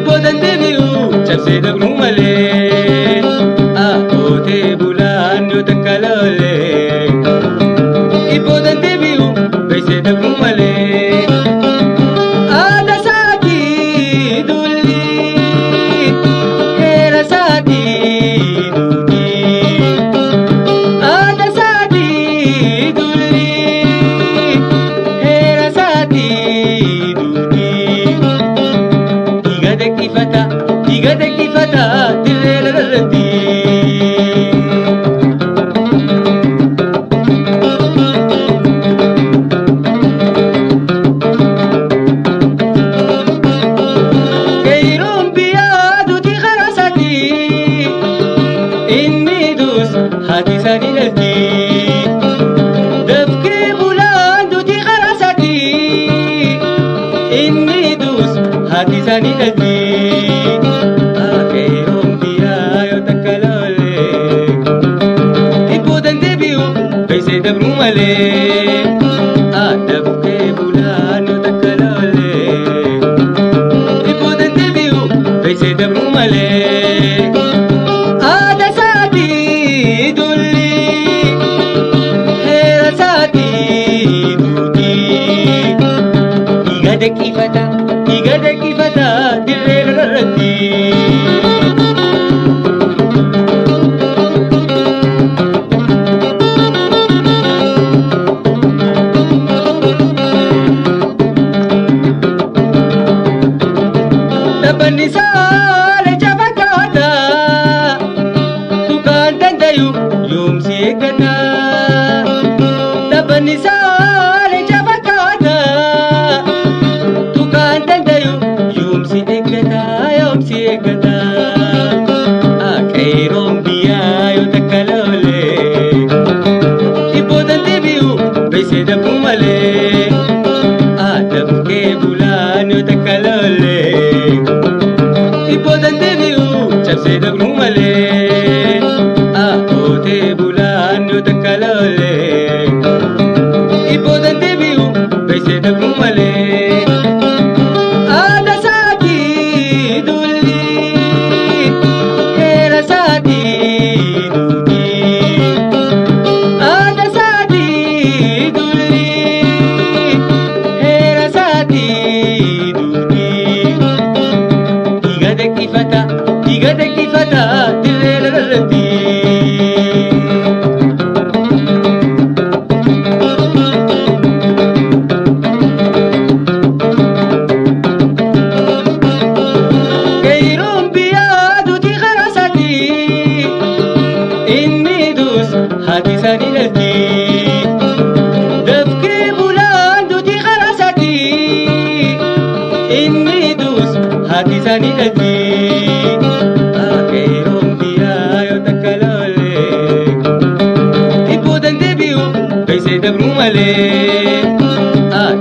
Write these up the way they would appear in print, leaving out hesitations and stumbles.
Ibboodan deebi'u cabsee dabruu malee ootee bulaan yoo takka loolee. Ibboodan deebi'u beeksee dabruu malee. Aadaa isaatii dulli heera isaatii duudii. Aadaa isaatii dulli heera isaatii duudii. Dhiiga dekkifata dirree lalarratti. Hati sani nalti, dafke bulan duti kharasati. Inni dus hati sani nalti, akeerom biya yo takalole. Ibboodan deebi'u beeksee dabruu malee, dafke bulan yo takalole. Ibboodan deebi'u beeksee dabruu malee. Dhiiga dekkifata dirree lalarratti. Dabbanni isaa leenca fakkaata, tukaan dandayu yoomsi eeggata. Dabbanni isaa leenca fakkaata. Yoomsi eeggata akeeroon biyyaa yoo takka loolee. Ibboodan deebi'u beeksee dabruu malee, dafkee bulaan yoo takka loolee. Ibboodan deebi'u cabsee dabruu malee, ootee bulaan yoo takka loolee. Ibboodan deebi'u beeksee dabruu malee. Dhiiga dekkifata dirree lalarratti. Keeyiroon biyyaa duuti kharasati. Inni dus hati sani nalti, dafkee bulaan duuti kharasati. Inni dus hati sani nalti. Akeeroon biyyaa yoo takka loolee. Ibboodan deebi'u beeksee dabruu malee,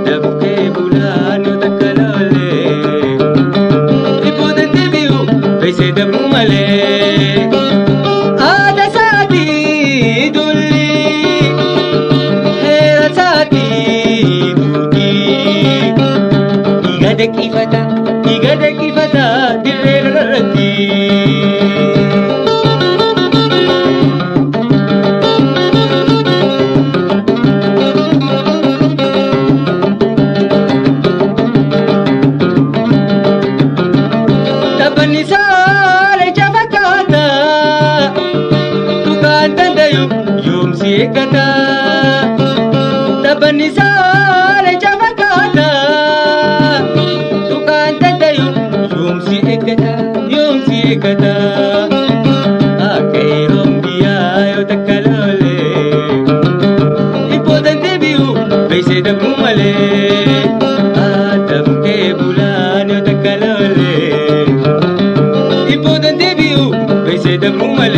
dafkee bulaan yoo takka loolee. Ibboodan deebi'u beeksee dabruu malee. Aadaa isaatii dulli heera isaatii duudii. Dhiiga dekkifata dirree lalarratti. Dabbanni isaa leenca fakkaata, tukaan dandayu yoomsi eeggata. Dabbanni isaa leenca fakkaata, tukaan dandayu yoomsi eeggata. Akeeroon biyyaa yoo takka loolee. Ibboodan deebi'u beeksee dabruu malee, dafkee bulaan yoo takka loolee. Ibboodan deebi'u beeksee dabruu malee.